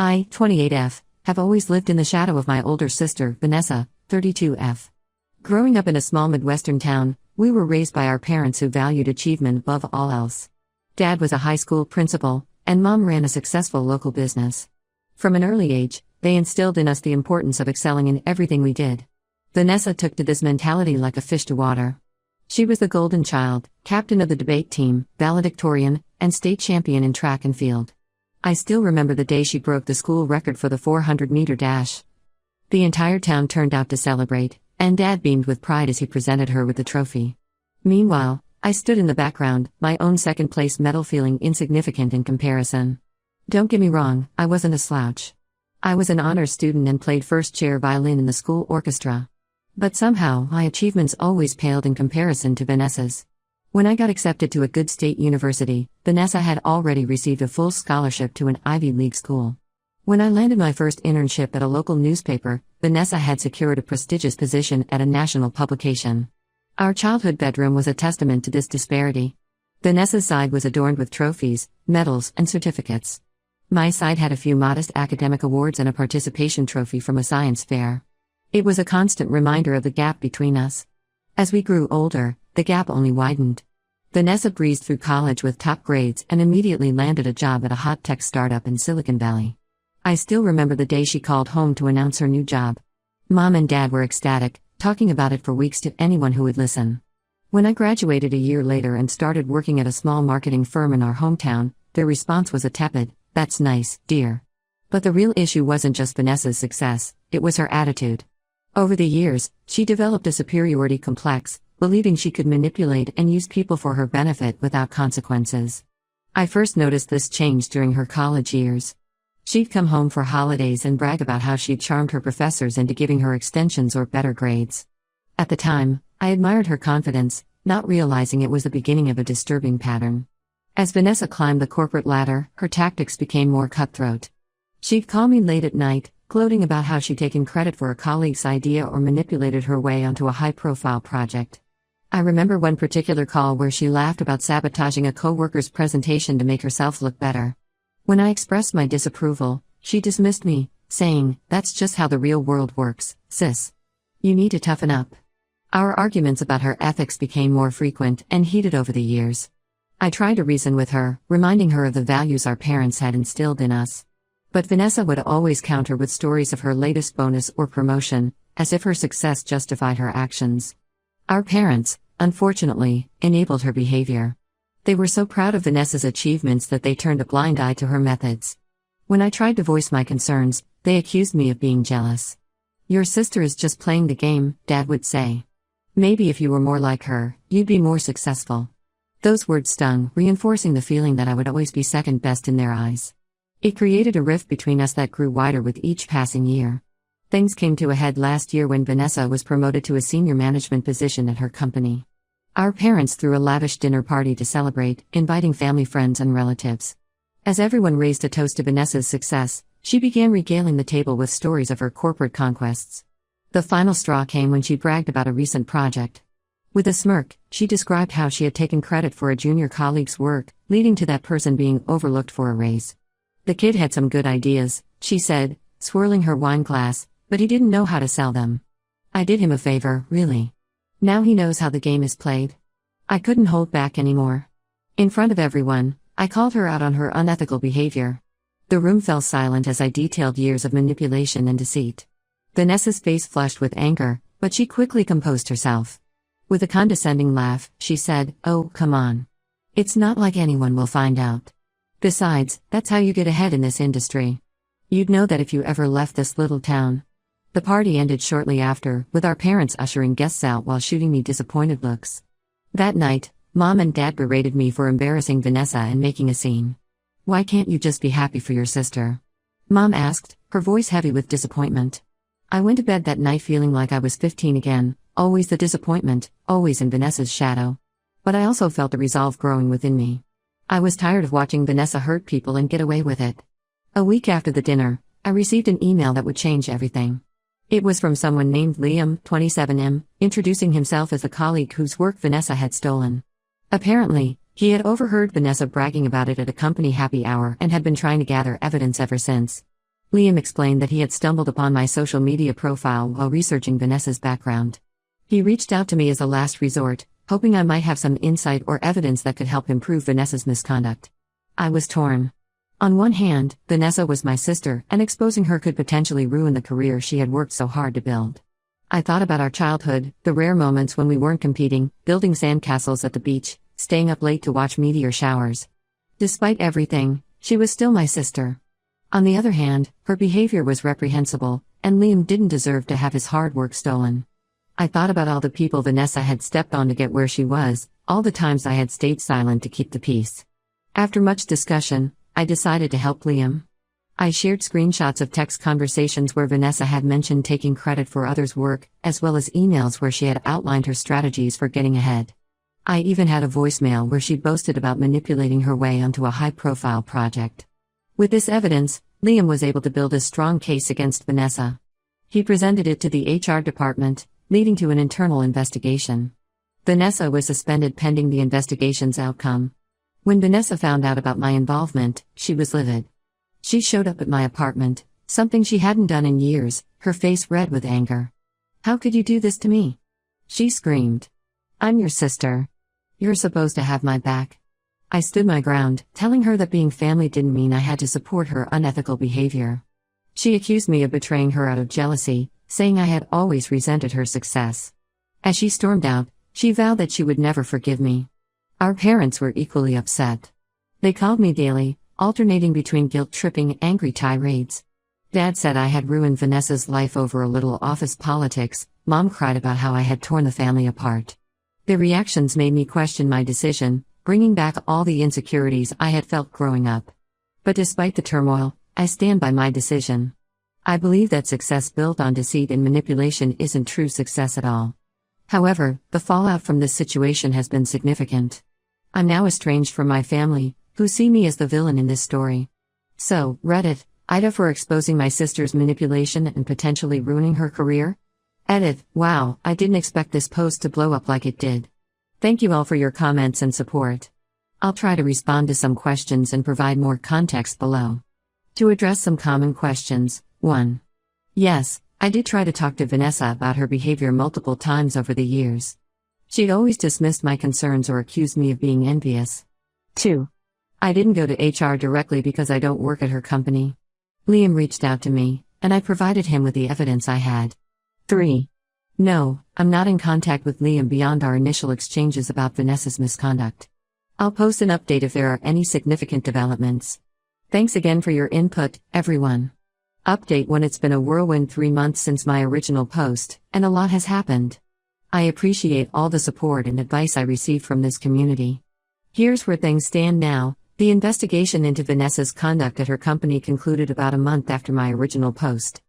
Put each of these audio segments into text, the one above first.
I, 28F, have always lived in the shadow of my older sister, Vanessa, 32F. Growing up in a small Midwestern town, we were raised by our parents who valued achievement above all else. Dad was a high school principal, and Mom ran a successful local business. From an early age, they instilled in us the importance of excelling in everything we did. Vanessa took to this mentality like a fish to water. She was the golden child, captain of the debate team, valedictorian, and state champion in track and field. I still remember the day she broke the school record for the 400-meter dash. The entire town turned out to celebrate, and Dad beamed with pride as he presented her with the trophy. Meanwhile, I stood in the background, my own second-place medal feeling insignificant in comparison. Don't get me wrong, I wasn't a slouch. I was an honors student and played first-chair violin in the school orchestra. But somehow, my achievements always paled in comparison to Vanessa's. When I got accepted to a good state university, Vanessa had already received a full scholarship to an Ivy League school. When I landed my first internship at a local newspaper, Vanessa had secured a prestigious position at a national publication. Our childhood bedroom was a testament to this disparity. Vanessa's side was adorned with trophies, medals, and certificates. My side had a few modest academic awards and a participation trophy from a science fair. It was a constant reminder of the gap between us. As we grew older, the gap only widened. Vanessa breezed through college with top grades and immediately landed a job at a hot tech startup in Silicon Valley. I still remember the day she called home to announce her new job. Mom and Dad were ecstatic, talking about it for weeks to anyone who would listen. When I graduated a year later and started working at a small marketing firm in our hometown, their response was a tepid, "That's nice, dear." But the real issue wasn't just Vanessa's success, it was her attitude. Over the years, she developed a superiority complex, believing she could manipulate and use people for her benefit without consequences. I first noticed this change during her college years. She'd come home for holidays and brag about how she'd charmed her professors into giving her extensions or better grades. At the time, I admired her confidence, not realizing it was the beginning of a disturbing pattern. As Vanessa climbed the corporate ladder, her tactics became more cutthroat. She'd call me late at night, gloating about how she'd taken credit for a colleague's idea or manipulated her way onto a high-profile project. I remember one particular call where she laughed about sabotaging a coworker's presentation to make herself look better. When I expressed my disapproval, she dismissed me, saying, "That's just how the real world works, sis. You need to toughen up." Our arguments about her ethics became more frequent and heated over the years. I tried to reason with her, reminding her of the values our parents had instilled in us. But Vanessa would always counter with stories of her latest bonus or promotion, as if her success justified her actions. Our parents, unfortunately, enabled her behavior. They were so proud of Vanessa's achievements that they turned a blind eye to her methods. When I tried to voice my concerns, they accused me of being jealous. "Your sister is just playing the game," Dad would say. "Maybe if you were more like her, you'd be more successful." Those words stung, reinforcing the feeling that I would always be second best in their eyes. It created a rift between us that grew wider with each passing year. Things came to a head last year when Vanessa was promoted to a senior management position at her company. Our parents threw a lavish dinner party to celebrate, inviting family, friends, and relatives. As everyone raised a toast to Vanessa's success, she began regaling the table with stories of her corporate conquests. The final straw came when she bragged about a recent project. With a smirk, she described how she had taken credit for a junior colleague's work, leading to that person being overlooked for a raise. "The kid had some good ideas," she said, swirling her wine glass, "but he didn't know how to sell them. I did him a favor, really. Now he knows how the game is played." I couldn't hold back anymore. In front of everyone, I called her out on her unethical behavior. The room fell silent as I detailed years of manipulation and deceit. Vanessa's face flushed with anger, but she quickly composed herself. With a condescending laugh, she said, "Oh, come on. It's not like anyone will find out. Besides, that's how you get ahead in this industry. You'd know that if you ever left this little town." The party ended shortly after, with our parents ushering guests out while shooting me disappointed looks. That night, Mom and Dad berated me for embarrassing Vanessa and making a scene. "Why can't you just be happy for your sister?" Mom asked, her voice heavy with disappointment. I went to bed that night feeling like I was 15 again, always the disappointment, always in Vanessa's shadow. But I also felt the resolve growing within me. I was tired of watching Vanessa hurt people and get away with it. A week after the dinner, I received an email that would change everything. It was from someone named Liam, 27M, introducing himself as a colleague whose work Vanessa had stolen. Apparently, he had overheard Vanessa bragging about it at a company happy hour and had been trying to gather evidence ever since. Liam explained that he had stumbled upon my social media profile while researching Vanessa's background. He reached out to me as a last resort, hoping I might have some insight or evidence that could help improve Vanessa's misconduct. I was torn. On one hand, Vanessa was my sister, and exposing her could potentially ruin the career she had worked so hard to build. I thought about our childhood, the rare moments when we weren't competing, building sandcastles at the beach, staying up late to watch meteor showers. Despite everything, she was still my sister. On the other hand, her behavior was reprehensible, and Liam didn't deserve to have his hard work stolen. I thought about all the people Vanessa had stepped on to get where she was, all the times I had stayed silent to keep the peace. After much discussion, I decided to help Liam. I shared screenshots of text conversations where Vanessa had mentioned taking credit for others' work, as well as emails where she had outlined her strategies for getting ahead. I even had a voicemail where she boasted about manipulating her way onto a high-profile project. With this evidence, Liam was able to build a strong case against Vanessa. He presented it to the HR department, leading to an internal investigation. Vanessa was suspended pending the investigation's outcome. When Vanessa found out about my involvement, she was livid. She showed up at my apartment, something she hadn't done in years, her face red with anger. "How could you do this to me?" she screamed. "I'm your sister. You're supposed to have my back." I stood my ground, telling her that being family didn't mean I had to support her unethical behavior. She accused me of betraying her out of jealousy, saying I had always resented her success. As she stormed out, she vowed that she would never forgive me. Our parents were equally upset. They called me daily, alternating between guilt-tripping and angry tirades. Dad said I had ruined Vanessa's life over a little office politics. Mom cried about how I had torn the family apart. Their reactions made me question my decision, bringing back all the insecurities I had felt growing up. But despite the turmoil, I stand by my decision. I believe that success built on deceit and manipulation isn't true success at all. However, the fallout from this situation has been significant. I'm now estranged from my family, who see me as the villain in this story. So, Reddit, Ida for exposing my sister's manipulation and potentially ruining her career? Edit, wow, I didn't expect this post to blow up like it did. Thank you all for your comments and support. I'll try to respond to some questions and provide more context below. To address some common questions, 1. Yes, I did try to talk to Vanessa about her behavior multiple times over the years. She'd always dismissed my concerns or accused me of being envious. 2. I didn't go to HR directly because I don't work at her company. Liam reached out to me, and I provided him with the evidence I had. 3. No, I'm not in contact with Liam beyond our initial exchanges about Vanessa's misconduct. I'll post an update if there are any significant developments. Thanks again for your input, everyone. Update when it's been a whirlwind 3 months since my original post, and a lot has happened. I appreciate all the support and advice I received from this community. Here's where things stand now. The investigation into Vanessa's conduct at her company concluded about a month after my original post.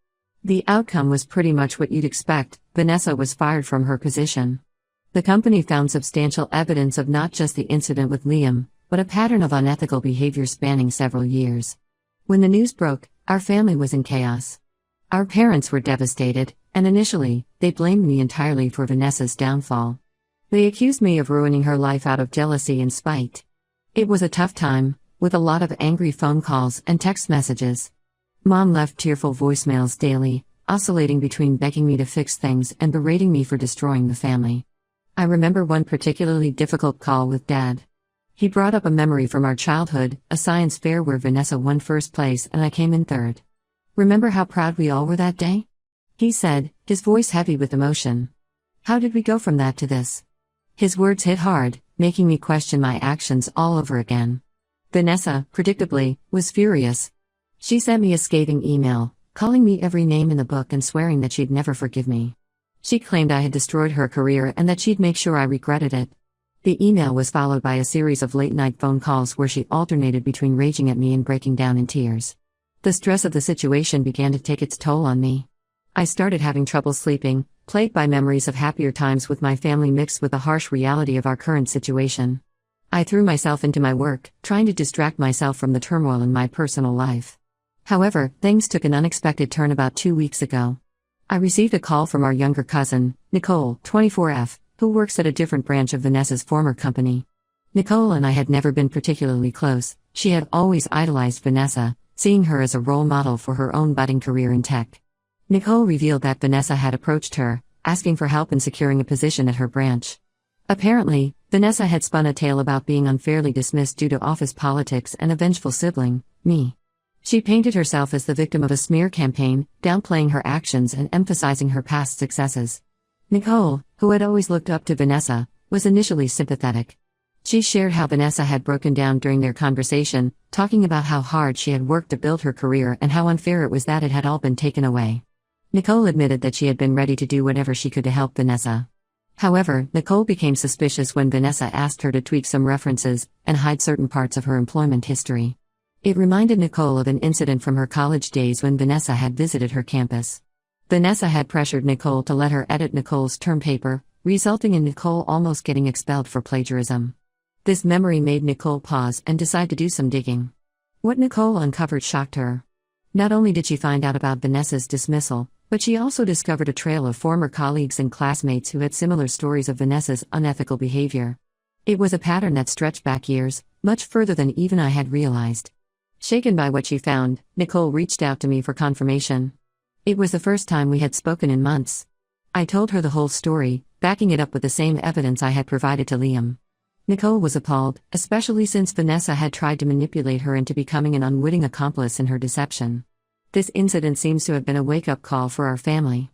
The outcome was pretty much what you'd expect. Vanessa was fired from her position. The company found substantial evidence of not just the incident with Liam, but a pattern of unethical behavior spanning several years. When the news broke, our family was in chaos. Our parents were devastated, and initially, they blamed me entirely for Vanessa's downfall. They accused me of ruining her life out of jealousy and spite. It was a tough time, with a lot of angry phone calls and text messages. Mom left tearful voicemails daily, oscillating between begging me to fix things and berating me for destroying the family. I remember one particularly difficult call with Dad. He brought up a memory from our childhood, a science fair where Vanessa won first place and I came in third. "Remember how proud we all were that day?" he said, his voice heavy with emotion. "How did we go from that to this?" His words hit hard, making me question my actions all over again. Vanessa, predictably, was furious. She sent me a scathing email, calling me every name in the book and swearing that she'd never forgive me. She claimed I had destroyed her career and that she'd make sure I regretted it. The email was followed by a series of late-night phone calls where she alternated between raging at me and breaking down in tears. The stress of the situation began to take its toll on me. I started having trouble sleeping, plagued by memories of happier times with my family mixed with the harsh reality of our current situation. I threw myself into my work, trying to distract myself from the turmoil in my personal life. However, things took an unexpected turn about 2 weeks ago. I received a call from our younger cousin, Nicole, 24F, who works at a different branch of Vanessa's former company. Nicole and I had never been particularly close. She had always idolized Vanessa, seeing her as a role model for her own budding career in tech. Nicole revealed that Vanessa had approached her, asking for help in securing a position at her branch. Apparently, Vanessa had spun a tale about being unfairly dismissed due to office politics and a vengeful sibling, me. She painted herself as the victim of a smear campaign, downplaying her actions and emphasizing her past successes. Nicole, who had always looked up to Vanessa, was initially sympathetic. She shared how Vanessa had broken down during their conversation, talking about how hard she had worked to build her career and how unfair it was that it had all been taken away. Nicole admitted that she had been ready to do whatever she could to help Vanessa. However, Nicole became suspicious when Vanessa asked her to tweak some references and hide certain parts of her employment history. It reminded Nicole of an incident from her college days when Vanessa had visited her campus. Vanessa had pressured Nicole to let her edit Nicole's term paper, resulting in Nicole almost getting expelled for plagiarism. This memory made Nicole pause and decide to do some digging. What Nicole uncovered shocked her. Not only did she find out about Vanessa's dismissal, but she also discovered a trail of former colleagues and classmates who had similar stories of Vanessa's unethical behavior. It was a pattern that stretched back years, much further than even I had realized. Shaken by what she found, Nicole reached out to me for confirmation. It was the first time we had spoken in months. I told her the whole story, backing it up with the same evidence I had provided to Liam. Nicole was appalled, especially since Vanessa had tried to manipulate her into becoming an unwitting accomplice in her deception. This incident seems to have been a wake-up call for our family.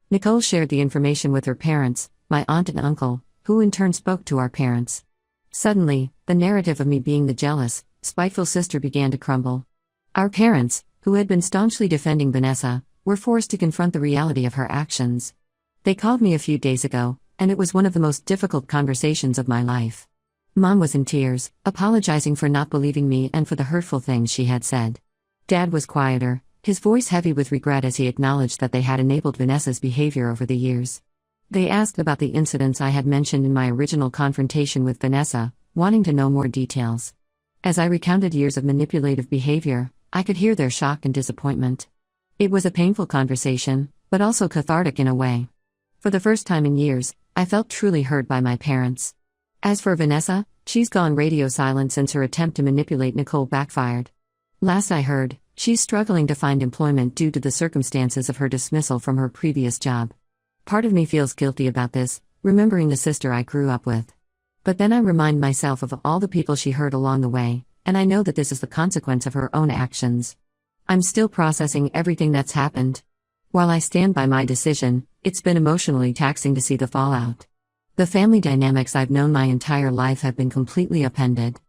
Nicole shared the information with her parents, my aunt and uncle, who in turn spoke to our parents. Suddenly, the narrative of me being the jealous, spiteful sister began to crumble. Our parents, who had been staunchly defending Vanessa, were forced to confront the reality of her actions. They called me a few days ago, and it was one of the most difficult conversations of my life. Mom was in tears, apologizing for not believing me and for the hurtful things she had said. Dad was quieter, his voice heavy with regret as he acknowledged that they had enabled Vanessa's behavior over the years. They asked about the incidents I had mentioned in my original confrontation with Vanessa, wanting to know more details. As I recounted years of manipulative behavior, I could hear their shock and disappointment. It was a painful conversation, but also cathartic in a way. For the first time in years, I felt truly heard by my parents. As for Vanessa, she's gone radio silent since her attempt to manipulate Nicole backfired. Last I heard, she's struggling to find employment due to the circumstances of her dismissal from her previous job. Part of me feels guilty about this, remembering the sister I grew up with. But then I remind myself of all the people she hurt along the way, and I know that this is the consequence of her own actions. I'm still processing everything that's happened. While I stand by my decision, it's been emotionally taxing to see the fallout. The family dynamics I've known my entire life have been completely upended.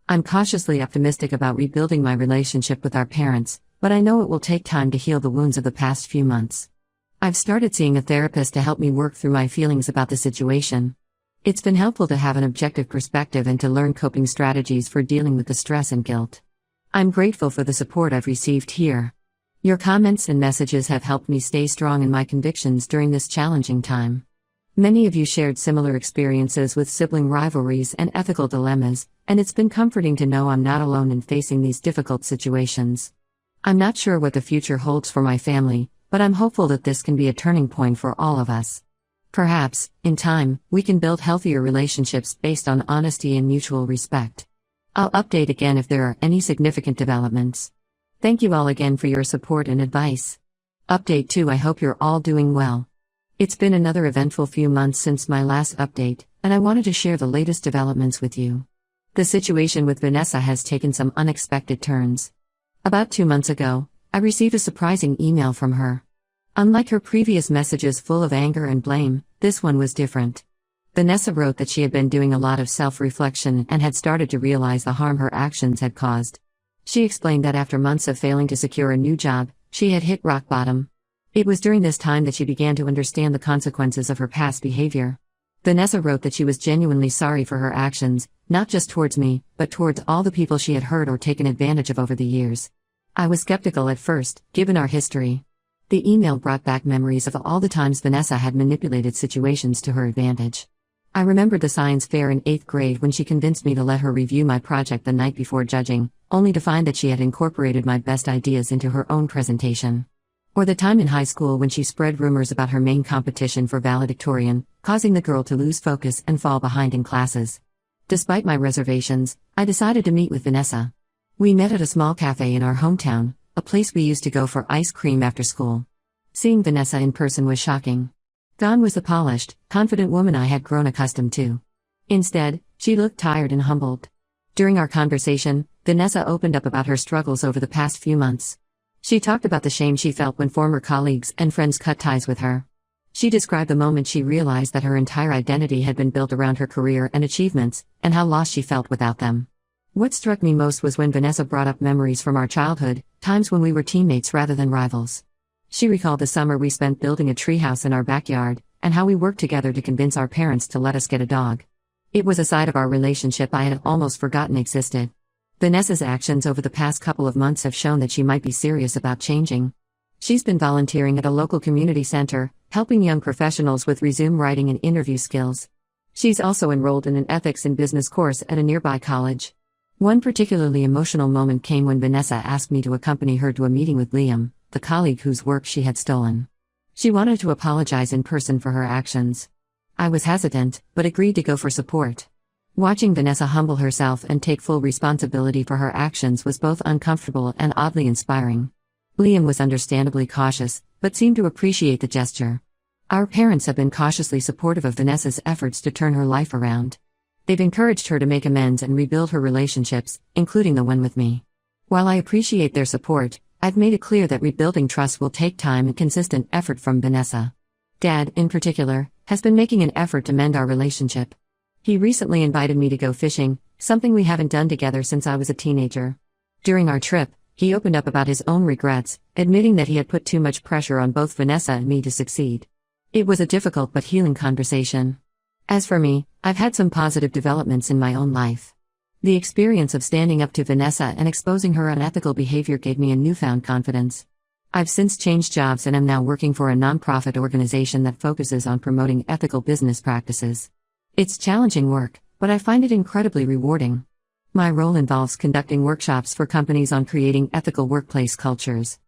I'm cautiously optimistic about rebuilding my relationship with our parents, but I know it will take time to heal the wounds of the past few months. I've started seeing a therapist to help me work through my feelings about the situation. It's been helpful to have an objective perspective and to learn coping strategies for dealing with the stress and guilt. I'm grateful for the support I've received here. Your comments and messages have helped me stay strong in my convictions during this challenging time. Many of you shared similar experiences with sibling rivalries and ethical dilemmas, and it's been comforting to know I'm not alone in facing these difficult situations. I'm not sure what the future holds for my family, but I'm hopeful that this can be a turning point for all of us. Perhaps, in time, we can build healthier relationships based on honesty and mutual respect. I'll update again if there are any significant developments. Thank you all again for your support and advice. Update 2. I hope you're all doing well. It's been another eventful few months since my last update, and I wanted to share the latest developments with you. The situation with Vanessa has taken some unexpected turns. About 2 months ago, I received a surprising email from her. Unlike her previous messages full of anger and blame, this one was different. Vanessa wrote that she had been doing a lot of self-reflection and had started to realize the harm her actions had caused. She explained that after months of failing to secure a new job, she had hit rock bottom. It was during this time that she began to understand the consequences of her past behavior. Vanessa wrote that she was genuinely sorry for her actions, not just towards me, but towards all the people she had hurt or taken advantage of over the years. I was skeptical at first, given our history. The email brought back memories of all the times Vanessa had manipulated situations to her advantage. I remembered the science fair in 8th grade when she convinced me to let her review my project the night before judging, only to find that she had incorporated my best ideas into her own presentation. Or the time in high school when she spread rumors about her main competition for valedictorian, causing the girl to lose focus and fall behind in classes. Despite my reservations, I decided to meet with Vanessa. We met at a small cafe in our hometown, a place we used to go for ice cream after school. Seeing Vanessa in person was shocking. Gone was the polished, confident woman I had grown accustomed to. Instead, she looked tired and humbled. During our conversation, Vanessa opened up about her struggles over the past few months. She talked about the shame she felt when former colleagues and friends cut ties with her. She described the moment she realized that her entire identity had been built around her career and achievements, and how lost she felt without them. What struck me most was when Vanessa brought up memories from our childhood, times when we were teammates rather than rivals. She recalled the summer we spent building a treehouse in our backyard, and how we worked together to convince our parents to let us get a dog. It was a side of our relationship I had almost forgotten existed. Vanessa's actions over the past couple of months have shown that she might be serious about changing. She's been volunteering at a local community center, helping young professionals with resume writing and interview skills. She's also enrolled in an ethics in business course at a nearby college. One particularly emotional moment came when Vanessa asked me to accompany her to a meeting with Liam, the colleague whose work she had stolen. She wanted to apologize in person for her actions. I was hesitant, but agreed to go for support. Watching Vanessa humble herself and take full responsibility for her actions was both uncomfortable and oddly inspiring. Liam was understandably cautious, but seemed to appreciate the gesture. Our parents have been cautiously supportive of Vanessa's efforts to turn her life around. They've encouraged her to make amends and rebuild her relationships, including the one with me. While I appreciate their support, I've made it clear that rebuilding trust will take time and consistent effort from Vanessa. Dad, in particular, has been making an effort to mend our relationship. He recently invited me to go fishing, something we haven't done together since I was a teenager. During our trip, he opened up about his own regrets, admitting that he had put too much pressure on both Vanessa and me to succeed. It was a difficult but healing conversation. As for me, I've had some positive developments in my own life. The experience of standing up to Vanessa and exposing her unethical behavior gave me a newfound confidence. I've since changed jobs and am now working for a nonprofit organization that focuses on promoting ethical business practices. It's challenging work, but I find it incredibly rewarding. My role involves conducting workshops for companies on creating ethical workplace cultures.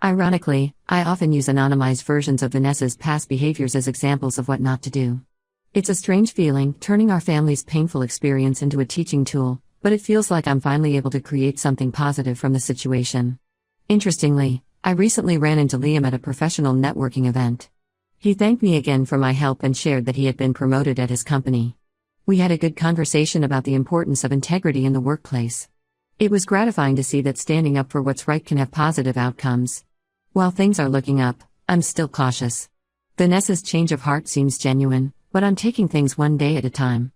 Ironically, I often use anonymized versions of Vanessa's past behaviors as examples of what not to do. It's a strange feeling, turning our family's painful experience into a teaching tool, but it feels like I'm finally able to create something positive from the situation. Interestingly, I recently ran into Liam at a professional networking event. He thanked me again for my help and shared that he had been promoted at his company. We had a good conversation about the importance of integrity in the workplace. It was gratifying to see that standing up for what's right can have positive outcomes. While things are looking up, I'm still cautious. Vanessa's change of heart seems genuine, but I'm taking things one day at a time.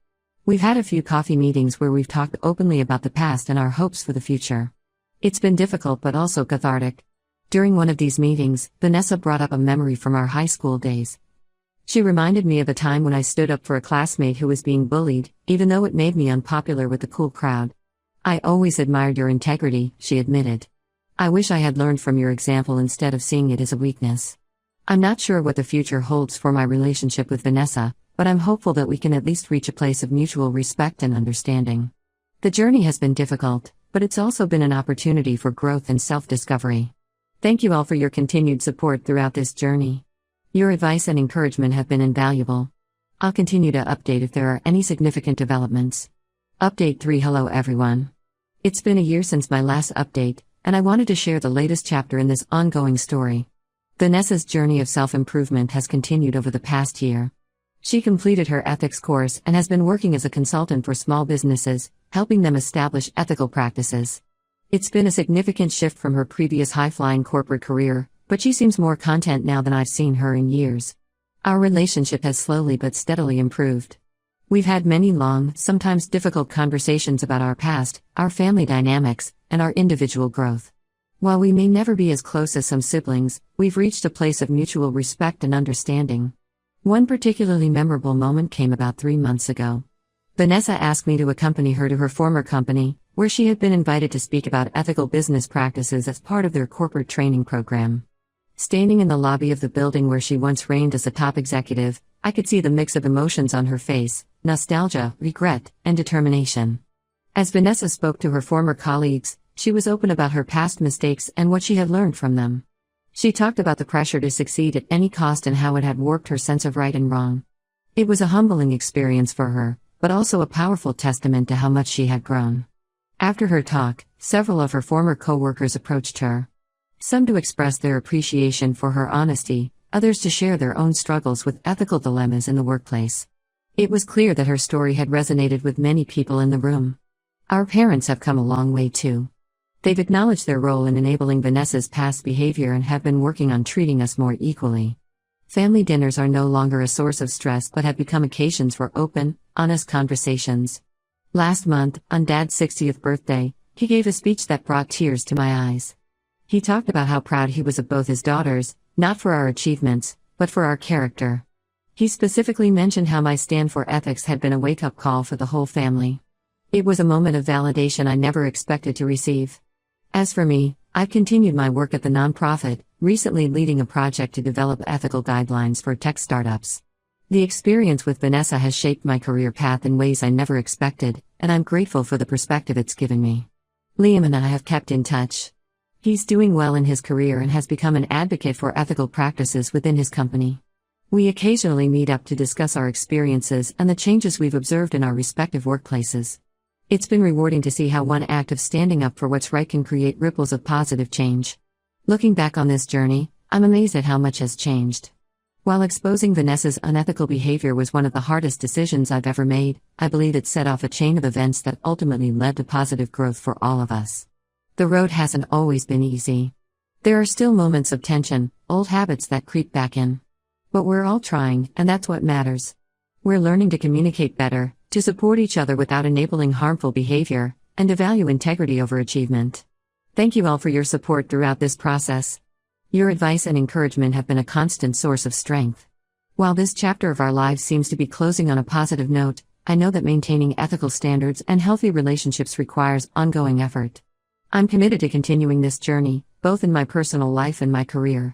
We've had a few coffee meetings where we've talked openly about the past and our hopes for the future. It's been difficult but also cathartic. During one of these meetings, Vanessa brought up a memory from our high school days. She reminded me of a time when I stood up for a classmate who was being bullied, even though it made me unpopular with the cool crowd. I always admired your integrity, she admitted. I wish I had learned from your example instead of seeing it as a weakness. I'm not sure what the future holds for my relationship with Vanessa, but I'm hopeful that we can at least reach a place of mutual respect and understanding. The journey has been difficult, but it's also been an opportunity for growth and self-discovery. Thank you all for your continued support throughout this journey. Your advice and encouragement have been invaluable. I'll continue to update if there are any significant developments. Update 3. Hello everyone. It's been a year since my last update, and I wanted to share the latest chapter in this ongoing story. Vanessa's journey of self-improvement has continued over the past year. She completed her ethics course and has been working as a consultant for small businesses, helping them establish ethical practices. It's been a significant shift from her previous high-flying corporate career, but she seems more content now than I've seen her in years. Our relationship has slowly but steadily improved. We've had many long, sometimes difficult conversations about our past, our family dynamics, and our individual growth. While we may never be as close as some siblings, we've reached a place of mutual respect and understanding. One particularly memorable moment came about 3 months ago. Vanessa asked me to accompany her to her former company, where she had been invited to speak about ethical business practices as part of their corporate training program. Standing in the lobby of the building where she once reigned as a top executive, I could see the mix of emotions on her face: nostalgia, regret, and determination. As Vanessa spoke to her former colleagues, she was open about her past mistakes and what she had learned from them. She talked about the pressure to succeed at any cost and how it had warped her sense of right and wrong. It was a humbling experience for her, but also a powerful testament to how much she had grown. After her talk, several of her former co-workers approached her. Some to express their appreciation for her honesty, others to share their own struggles with ethical dilemmas in the workplace. It was clear that her story had resonated with many people in the room. Our parents have come a long way too. They've acknowledged their role in enabling Vanessa's past behavior and have been working on treating us more equally. Family dinners are no longer a source of stress but have become occasions for open, honest conversations. Last month, on Dad's 60th birthday, he gave a speech that brought tears to my eyes. He talked about how proud he was of both his daughters, not for our achievements, but for our character. He specifically mentioned how my stand for ethics had been a wake-up call for the whole family. It was a moment of validation I never expected to receive. As for me, I've continued my work at the nonprofit, recently leading a project to develop ethical guidelines for tech startups. The experience with Vanessa has shaped my career path in ways I never expected, and I'm grateful for the perspective it's given me. Liam and I have kept in touch. He's doing well in his career and has become an advocate for ethical practices within his company. We occasionally meet up to discuss our experiences and the changes we've observed in our respective workplaces. It's been rewarding to see how one act of standing up for what's right can create ripples of positive change. Looking back on this journey, I'm amazed at how much has changed. While exposing Vanessa's unethical behavior was one of the hardest decisions I've ever made, I believe it set off a chain of events that ultimately led to positive growth for all of us. The road hasn't always been easy. There are still moments of tension, old habits that creep back in. But we're all trying, and that's what matters. We're learning to communicate better, to support each other without enabling harmful behavior, and to value integrity over achievement. Thank you all for your support throughout this process. Your advice and encouragement have been a constant source of strength. While this chapter of our lives seems to be closing on a positive note, I know that maintaining ethical standards and healthy relationships requires ongoing effort. I'm committed to continuing this journey, both in my personal life and my career.